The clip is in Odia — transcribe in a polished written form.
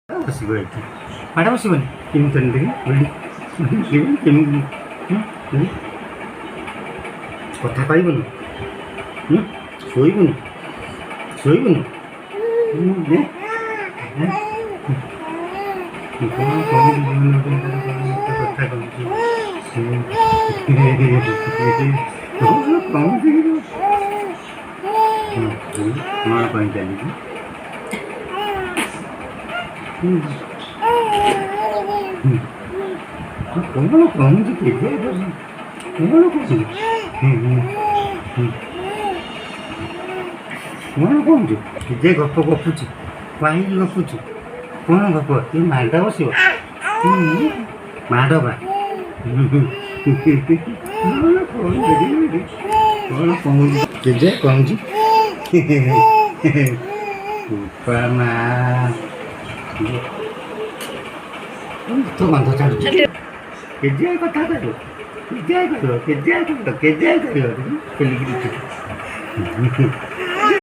ବସିବ ଏଠି ମାଡ଼ ବସିବନି କେମିତି କେମିତି କଥା କହିବୁନି ଶୋଇବୁନି ଶୋଇବୁନି କଥା କହୁଛି କ'ଣ ପାଇଁ ଚାଲିଛି କ'ଣ କହୁଛି କେବେ କ'ଣ କହୁଛି କ'ଣ କହୁଛୁ ଯେ ଗପ ଗପୁଛୁ କାହିଁକି ଗପୁଛୁ କ'ଣ ଗପ ତୁ ମାଡ଼ ବସିବ ମାଡ଼ ବା କ'ଣ କହୁଛୁ ଯେ କହୁଛୁ ମା ତ ଗନ୍ଧ ଛାଡ଼ୁଛି କେଜିଆଇ କଥା କରିବ କେଜିଆଇ କରିବ କେଜିଆଇ କରିବ କେଜିଆଇ କରିବ ଖେଳିକି